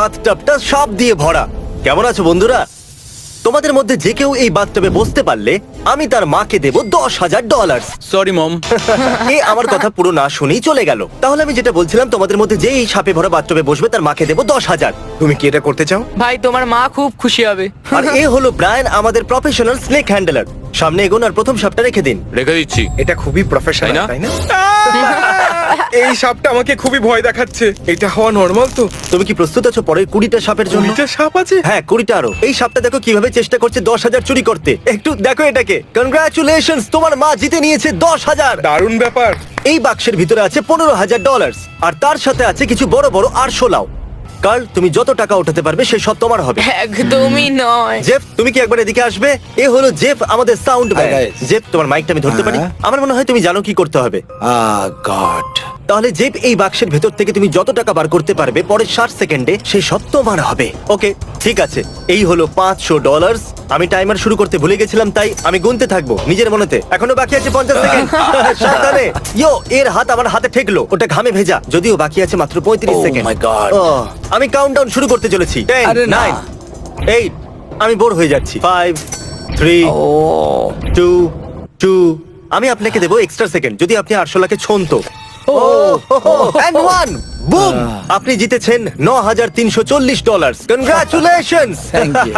বাথটাবটা সব দিয়ে ভরা। কেমন আছো বন্ধুরা? তোমাদের মধ্যে যে কেউ এই বাথটাবে বসতে পারলে আমি তার মাকে দেব $10,000। Sorry mom. এ আমার কথা পুরো না শুনেই চলে গেল। তাহলে আমি যেটা বলছিলাম, তোমাদের মধ্যে যে এই সাপে ভরা বাথটাবে বসবে তার মাকে দেব 10,000। তুমি কি এটা করতে চাও? ভাই তোমার মা খুব খুশি হবে। আর এ হলো ব্রায়ান, আমাদের প্রফেশনাল স্নেক হ্যান্ডলার। সামনে এগোন আর প্রথম সাপটা রেখে দিন। রেখে দিচ্ছি। এটা খুবই প্রফেশনাল, তাই না? তাই না? এই সাপটা আমাকে খুবই ভয় দেখাচ্ছে। এটা হওয়া নরমাল তো? তুমি কি প্রস্তুত আছো পরের 20টা সাপের জন্য? এটা সাপ আছে? হ্যাঁ, 20টা আরো। এই সাপটা দেখো কিভাবে চেষ্টা করছে 10,000 চুরি করতে। একটু দেখো এটাকে। কনগ্রাচুলেশনস, তোমার মা জিতে নিয়েছে 10,000। দারুণ ব্যাপার। এই বাক্সের ভিতরে আছে $15,000 আর তার সাথে আছে কিছু বড় বড় আরশোলাও। কার্ল, তুমি যত টাকা উঠাতে পারবে সে সব তোমার হবে। একদমই নয়। জেফ, তুমি কি একবার এদিকে আসবে? এ হলো জেফ, আমাদের সাউন্ড ম্যান। guys. জেফ, তোমার মাইকটা আমি ধরতে পারি? আমার মনে হয় তুমি জানো কি করতে হবে। গড। তাহলে জেফ, এই বাক্সের ভেতর থেকে তুমি যত টাকা বার করতে পারবে পরের 60 সেকেন্ডে সেই সব তোমার হবে। ওকে, ঠিক আছে। এই হলো $500। আমি টাইমার শুরু করতে ভুলে গেছিলাম, তাই আমি গুনতে থাকবো নিজের মনেতে। এখনো বাকি আছে 50 সেকেন্ড। সাবধানে। ইয়ো, এর হাত আমার হাতে ঠেকলো, ওটা ঘামে ভেজা। যদিও বাকি আছে মাত্র 35 Oh সেকেন্ড। my God. আমি কাউন্টডাউন শুরু করতে চলেছি। 10, আরে না। 9, 8। আমি বোর হয়ে যাচ্ছি। 5, 3, ও 2। আমি আপনাকে দেবো এক্সট্রা সেকেন্ড যদি আপনি 800 ছোন তো। And one! Boom! আপনি জিতেছেন $9,340। কনগ্রাচুলেশনস। Thank you.